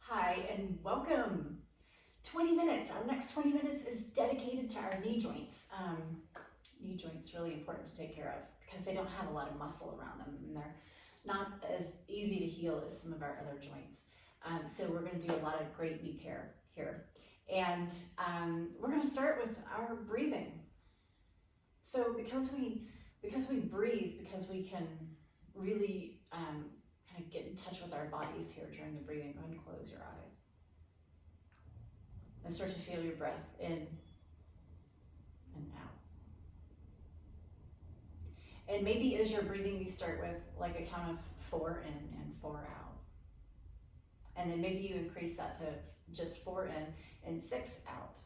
Hi and welcome. 20 minutes, our next 20 minutes is dedicated to our knee joints. Knee joints really important to take care of because they don't have a lot of muscle around them and they're not as easy to heal as some of our other joints. So we're going to do a lot of great knee care here. And we're going to start with our breathing. So because we breathe, because we can really kind of get in touch with our bodies here during the breathing, go ahead and close your eyes. And start to feel your breath in and out. And maybe as you're breathing, you start with like a count of 4 in and 4 out. And then maybe you increase that to just 4 in and 6 out.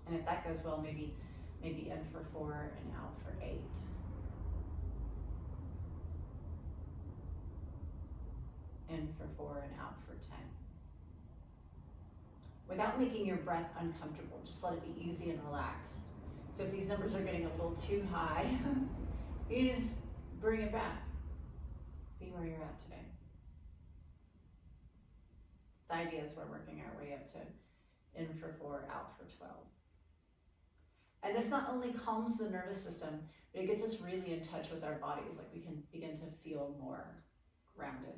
And if that goes well, maybe in for 4 and out for 8. In for 4 and out for 10. Without making your breath uncomfortable, just let it be easy and relaxed. So if these numbers are getting a little too high, you just bring it back. Be where you're at today. The idea is we're working our way up to in for 4, out for 12. And this not only calms the nervous system, but it gets us really in touch with our bodies, like we can begin to feel more grounded.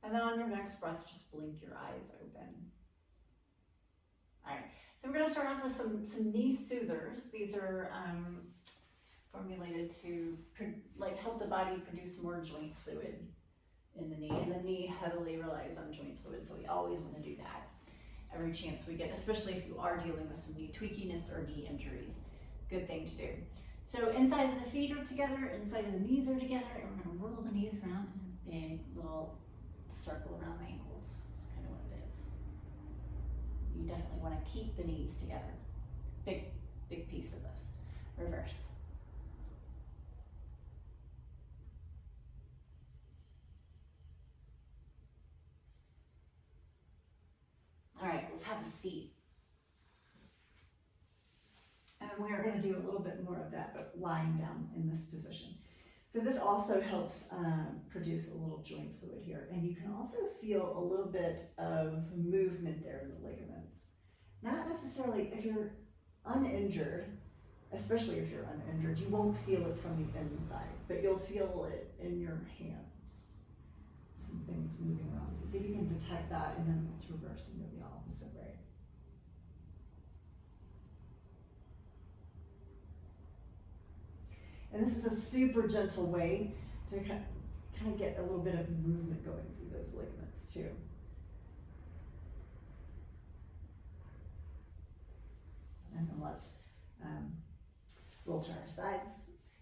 And then on your next breath, just blink your eyes open. All right, so we're gonna start off with some knee soothers. These are formulated to help the body produce more joint fluid in the knee. And the knee heavily relies on joint fluid, so we always wanna do that every chance we get, especially if you are dealing with some knee tweakiness or knee injuries. Good thing to do. So inside of the feet are together, inside of the knees are together, and we're gonna roll the knees around in a big little circle around the ankles. That's kind of what it is. You definitely want to keep the knees together. Big piece of this. Reverse. All right, let's have a seat. And we are going to do a little bit more of that, but lying down in this position. So this also helps produce a little joint fluid here. And you can also feel a little bit of movement there in the ligaments. Not necessarily, if you're uninjured, especially if you're uninjured, you won't feel it from the inside, but you'll feel it in your hands. Some things moving around. So see if you can detect that, and then let's reverse and go the opposite way. And this is a super gentle way to kind of get a little bit of movement going through those ligaments too. And then let's roll to our sides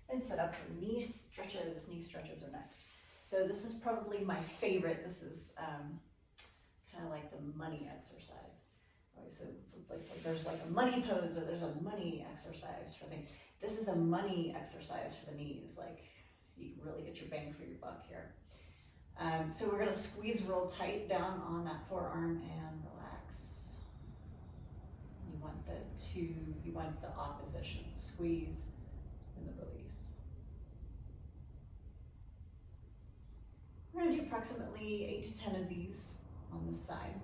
and set up for knee stretches. Knee stretches are next. So this is probably my favorite. This is kind of like the money exercise. So it's like there's like a money pose, or there's a money exercise for things. This is a money exercise for the knees. Like you can really get your bang for your buck here. So we're gonna squeeze real tight down on that forearm and relax. You want the opposition. Squeeze and the release. We're gonna do approximately 8 to 10 of these on this side.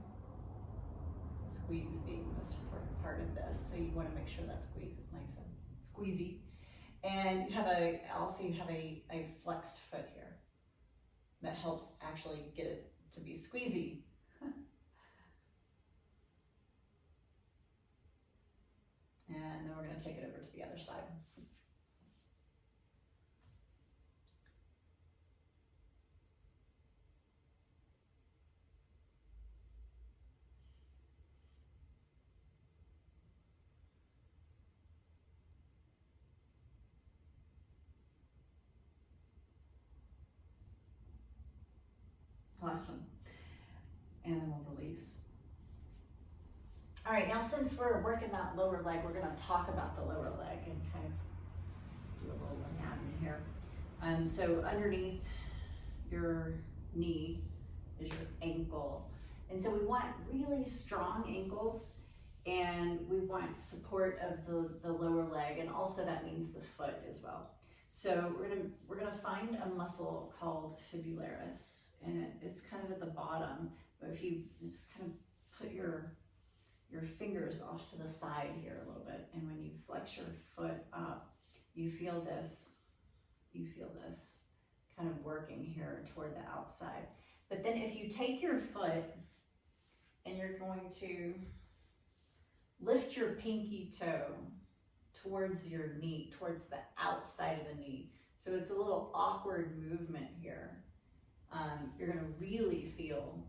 Squeeze being the most important part of this, so you want to make sure that squeeze is nice and squeezy. And you have a flexed foot here that helps actually get it to be squeezy. And then we're going to take it over to the other side. Last one. And then we'll release. All right, now since we're working that lower leg, we're gonna talk about the lower leg and kind of do a little anatomy here. So underneath your knee is your ankle. And so we want really strong ankles, and we want support of the lower leg, and also that means the foot as well. So we're gonna find a muscle called Fibularis, and it's kind of at the bottom. But if you just kind of put your fingers off to the side here a little bit, and when you flex your foot up, you feel this kind of working here toward the outside. But then if you take your foot and you're going to lift your pinky toe towards your knee, towards the outside of the knee. So it's a little awkward movement here. You're gonna really feel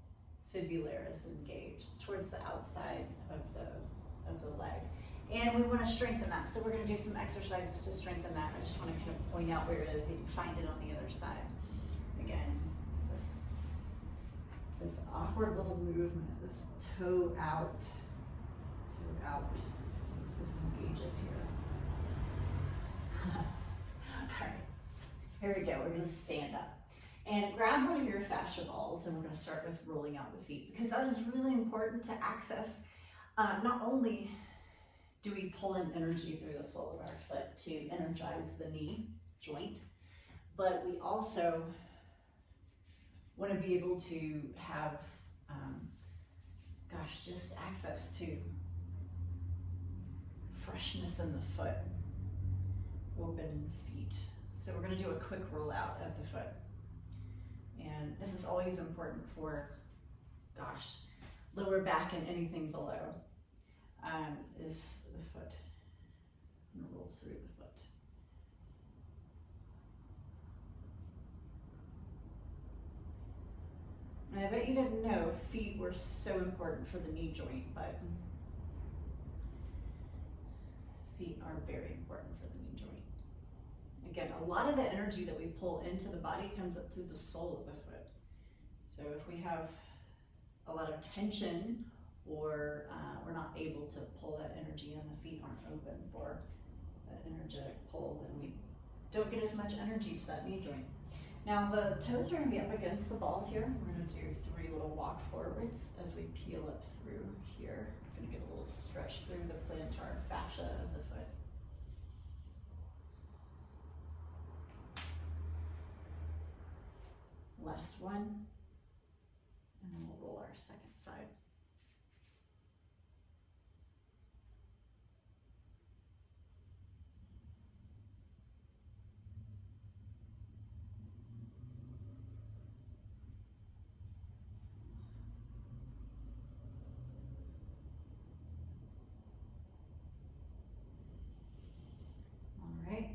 Fibularis engaged. It's towards the outside of the leg. And we wanna strengthen that. So we're gonna do some exercises to strengthen that. I just wanna kind of point out where it is. You can find it on the other side. Again, it's this awkward little movement, this toe out. This engages here. All right, here we go. We're gonna stand up and grab one of your fascia balls, and we're gonna start with rolling out the feet, because that is really important to access. Not only do we pull in energy through the sole of our foot to energize the knee joint, but we also want to be able to have, just access to freshness in the foot, open feet. So we're going to do a quick roll out of the foot. And this is always important for, lower back and anything below, is the foot. I'm going to roll through the foot. And I bet you didn't know feet were so important for the knee joint, but feet are very important for the knee joint. Again, a lot of the energy that we pull into the body comes up through the sole of the foot. So if we have a lot of tension, or we're not able to pull that energy and the feet aren't open for that energetic pull, then we don't get as much energy to that knee joint. Now the toes are going to be up against the ball here. We're going to do 3 little walk forwards as we peel up through here. We're going to get a little stretch through the plantar fascia of the foot. Last one, and then we'll roll our second side. All right,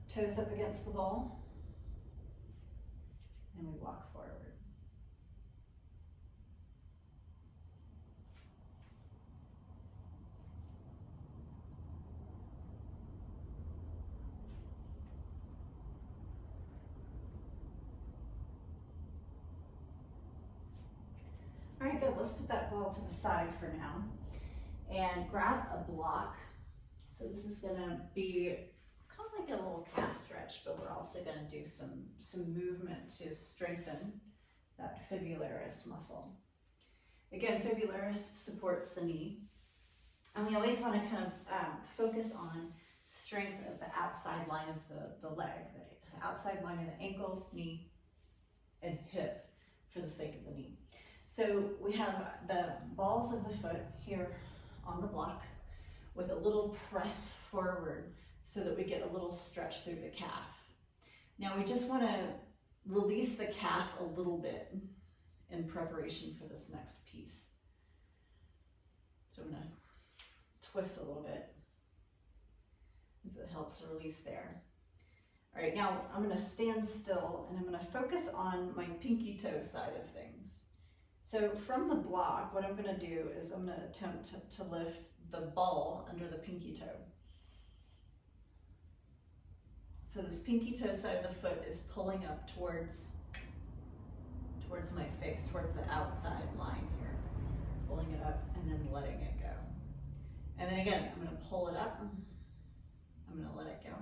toes up against the ball, and we walk forward. All right, good. Let's put that ball to the side for now and grab a block. So this is going to be kind of like a little calf stretch, but we're also going to do some movement to strengthen that fibularis muscle. Again, fibularis supports the knee, and we always want to kind of focus on strength of the outside line of the leg, the outside line of the ankle, knee, and hip for the sake of the knee. So we have the balls of the foot here on the block with a little press forward so that we get a little stretch through the calf. Now we just want to release the calf a little bit in preparation for this next piece. So I'm going to twist a little bit as it helps release there. All right, now I'm going to stand still and I'm going to focus on my pinky toe side of things. So from the block, what I'm going to do is I'm going to attempt to lift the ball under the pinky toe. So this pinky toe side of the foot is pulling up towards my face, towards the outside line here. Pulling it up and then letting it go. And then again, I'm going to pull it up. I'm going to let it go.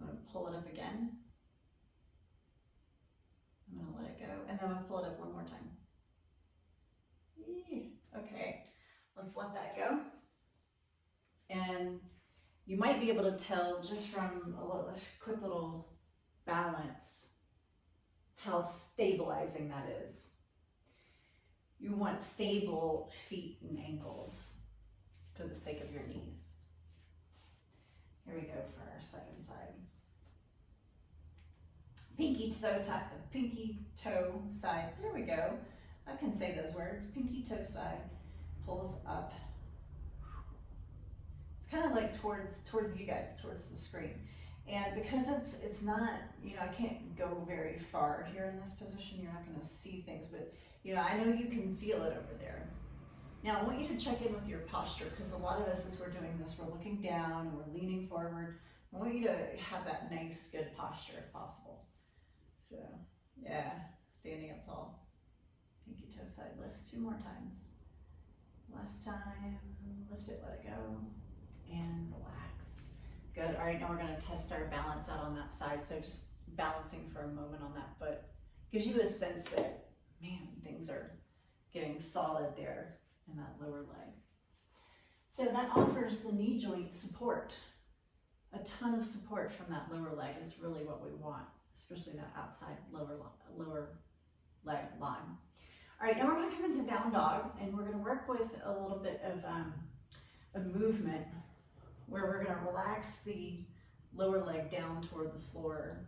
I'm going to pull it up again. I'm going to let it go, and then I'm going to pull it up one more time. Okay, let's let that go. And You might be able to tell just from a quick little balance how stabilizing that is. You want stable feet and ankles for the sake of your knees. Here we go for our side and side. Pinky toe side. There we go. I can say those words. Pinky toe side pulls up. It's kind of like towards you guys, towards the screen. And because it's not, you know, I can't go very far here in this position. You're not going to see things, but you know, I know you can feel it over there. Now, I want you to check in with your posture, because a lot of us, as we're doing this, we're looking down and we're leaning forward. I want you to have that nice, good posture if possible. So, yeah, standing up tall. Pinky toe side lifts 2 more times. Last time, lift it, let it go, and relax. Good. All right, now we're going to test our balance out on that side. So just balancing for a moment on that foot gives you a sense that, man, things are getting solid there in that lower leg. So that offers the knee joint support. A ton of support from that lower leg is really what we want, especially that outside lower leg line. All right, now we're going to come into down dog, and we're going to work with a little bit of a movement where we're going to relax the lower leg down toward the floor,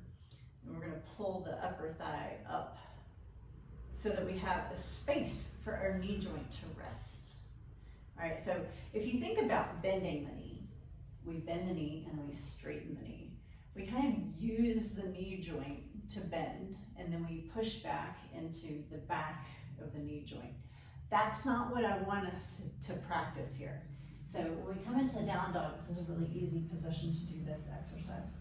and we're going to pull the upper thigh up so that we have a space for our knee joint to rest. All right, so if you think about bending the knee, we bend the knee and we straighten the knee. We kind of use the knee joint to bend, and then we push back into the back of the knee joint. That's not what I want us to practice here. So when we come into down dog, this is a really easy position to do this exercise.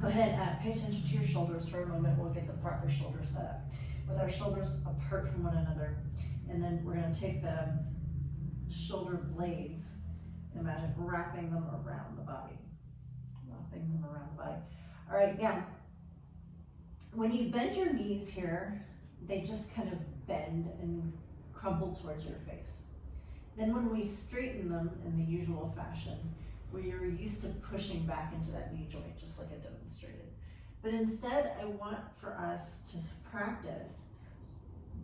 Go ahead, pay attention to your shoulders for a moment. We'll get the proper shoulder set up with our shoulders apart from one another. And then we're going to take the shoulder blades, imagine wrapping them around the body. Wrapping them around the body. All right, now, when you bend your knees here, they just kind of bend and crumble towards your face. Then when we straighten them in the usual fashion, we are used to pushing back into that knee joint, just like I demonstrated. But instead, I want for us to practice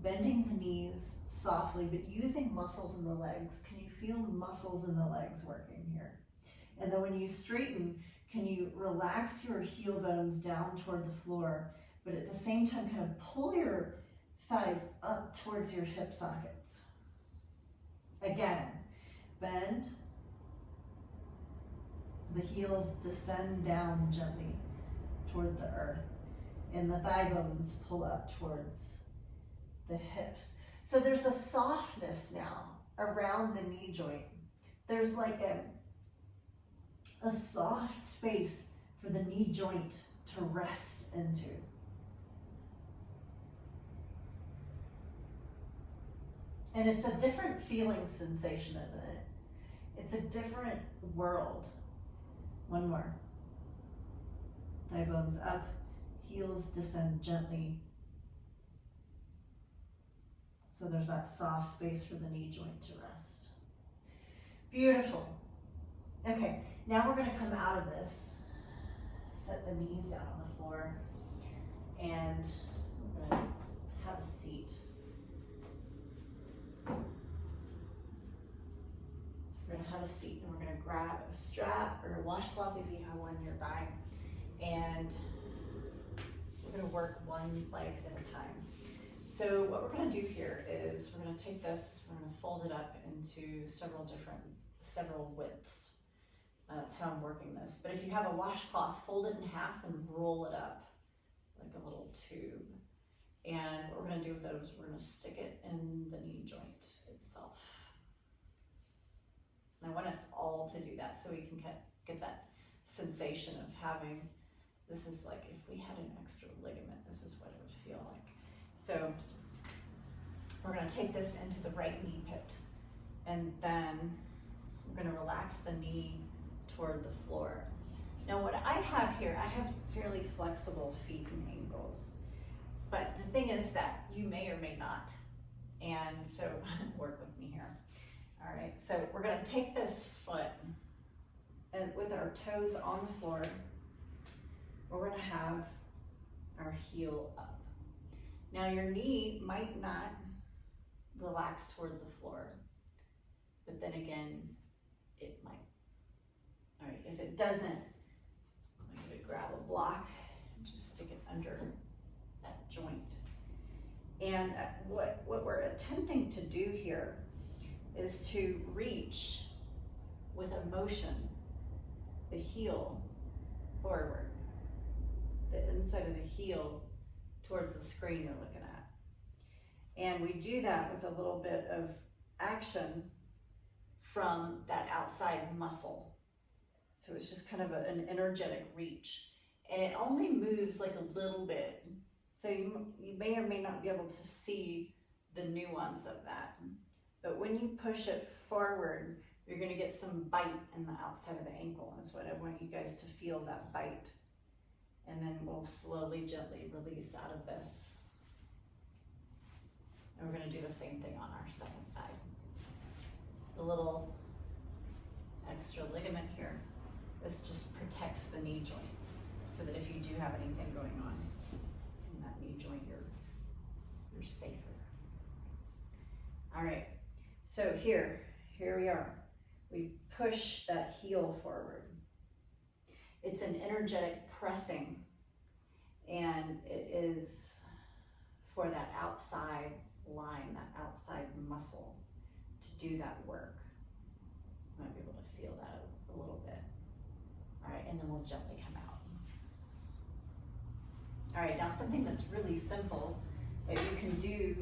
bending the knees softly, but using muscles in the legs. Can you feel muscles in the legs working here? And then when you straighten, can you relax your heel bones down toward the floor, but at the same time kind of pull your thighs up towards your hip sockets. Again, bend. The heels descend down gently toward the earth, and the thigh bones pull up towards the hips. So there's a softness now around the knee joint. There's like a soft space for the knee joint to rest into. And it's a different feeling sensation, isn't it? It's a different world. One more. Thigh bones up, heels descend gently. So there's that soft space for the knee joint to rest. Beautiful. Okay, now we're going to come out of this. Set the knees down on the floor. And we're going to have a seat. We're going to have a seat, and we're going to grab a strap or a washcloth if you have one nearby, and we're going to work one leg at a time. So what we're going to do here is we're going to take this, we're going to fold it up into several widths. That's how I'm working this. But if you have a washcloth, fold it in half and roll it up like a little tube. And what we're going to do with those, we're going to stick it in the knee joint itself. I want us all to do that so we can get that sensation of having, this is like if we had an extra ligament, this is what it would feel like. So we're going to take this into the right knee pit, and then we're going to relax the knee toward the floor. Now what I have here, I have fairly flexible feet and ankles, but the thing is that you may or may not, and so work with me here. All right, so we're going to take this foot and with our toes on the floor, we're gonna have our heel up. Now your knee might not relax toward the floor, but then again, it might. All right, if it doesn't, I'm gonna grab a block and just stick it under that joint. And what we're attempting to do here is to reach with a motion the heel forward, the inside of the heel towards the screen you're looking at. And we do that with a little bit of action from that outside muscle. So it's just kind of an energetic reach. And it only moves like a little bit. So you may or may not be able to see the nuance of that. But when you push it forward, you're gonna get some bite in the outside of the ankle. That's what I want you guys to feel, that bite. And then we'll slowly, gently release out of this. And we're gonna do the same thing on our second side. The little extra ligament here, this just protects the knee joint so that if you do have anything going on in that knee joint, you're safer. All right, so here we are. We push that heel forward. It's an energetic pressing, and it is for that outside line, that outside muscle to do that work. You might be able to feel that a little bit. All right, and then we'll gently come out. All right, now something that's really simple that you can do,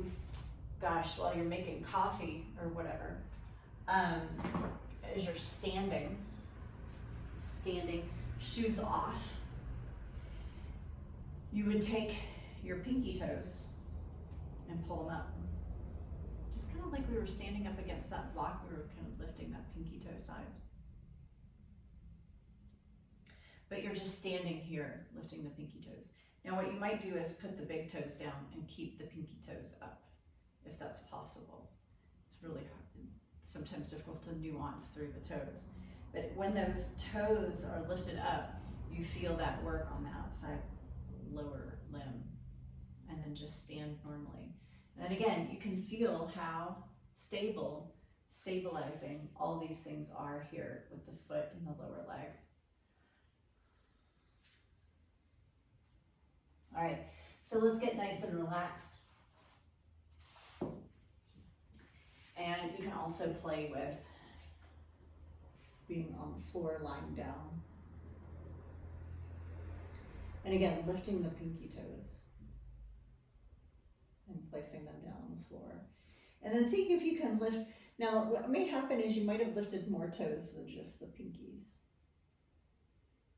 gosh, while you're making coffee or whatever, is you're standing, shoes off. You would take your pinky toes and pull them up. Just kind of like we were standing up against that block, we were kind of lifting that pinky toe side. But you're just standing here, lifting the pinky toes. Now what you might do is put the big toes down and keep the pinky toes up, if that's possible. It's really hard, sometimes difficult to nuance through the toes. But when those toes are lifted up, you feel that work on the outside lower limb, and then just stand normally. And then again, you can feel how stabilizing all these things are here with the foot and the lower leg. All right, so let's get nice and relaxed. And you can also play with being on the floor, lying down. And again, lifting the pinky toes and placing them down on the floor. And then seeing if you can lift. Now, what may happen is you might have lifted more toes than just the pinkies.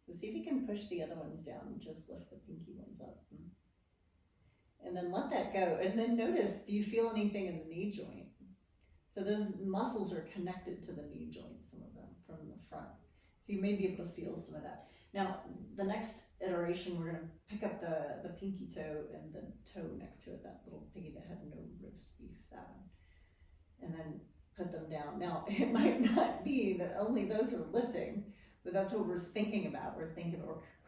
So see if you can push the other ones down and just lift the pinky ones up. And then let that go. And then notice, do you feel anything in the knee joint? So those muscles are connected to the knee joint, some of them, from the front. So you may be able to feel some of that. Now, the next iteration, we're gonna pick up the pinky toe and the toe next to it, that little piggy that had no roast beef, that one. And then put them down. Now, it might not be that only those are lifting, but that's what we're thinking about. We're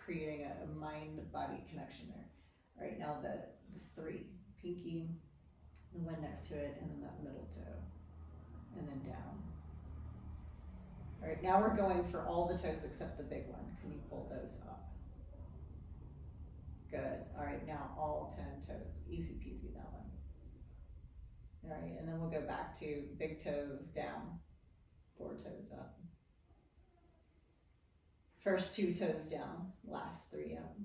creating a mind-body connection there. All right, now the three, pinky, the one next to it, and then that middle toe, and then down. All right, now we're going for all the toes except the big one. Can you pull those up? Good. All right, now all 10 toes. Easy peasy, that one. All right, and then we'll go back to big toes down, 4 toes up. First 2 toes down, last 3 up.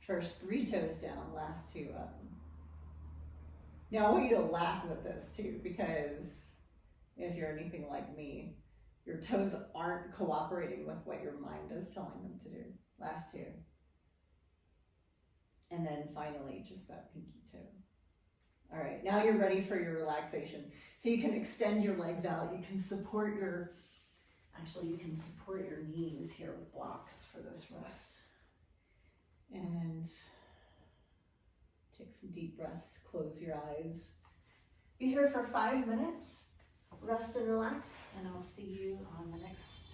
First 3 toes down, last 2 up. Now I want you to laugh with this too, because if you're anything like me, your toes aren't cooperating with what your mind is telling them to do. Last 2. And then finally, just that pinky toe. All right, now you're ready for your relaxation. So you can extend your legs out. You can support your knees here with blocks for this rest. And take some deep breaths, close your eyes. Be here for 5 minutes. rest and relax, and I'll see you on the next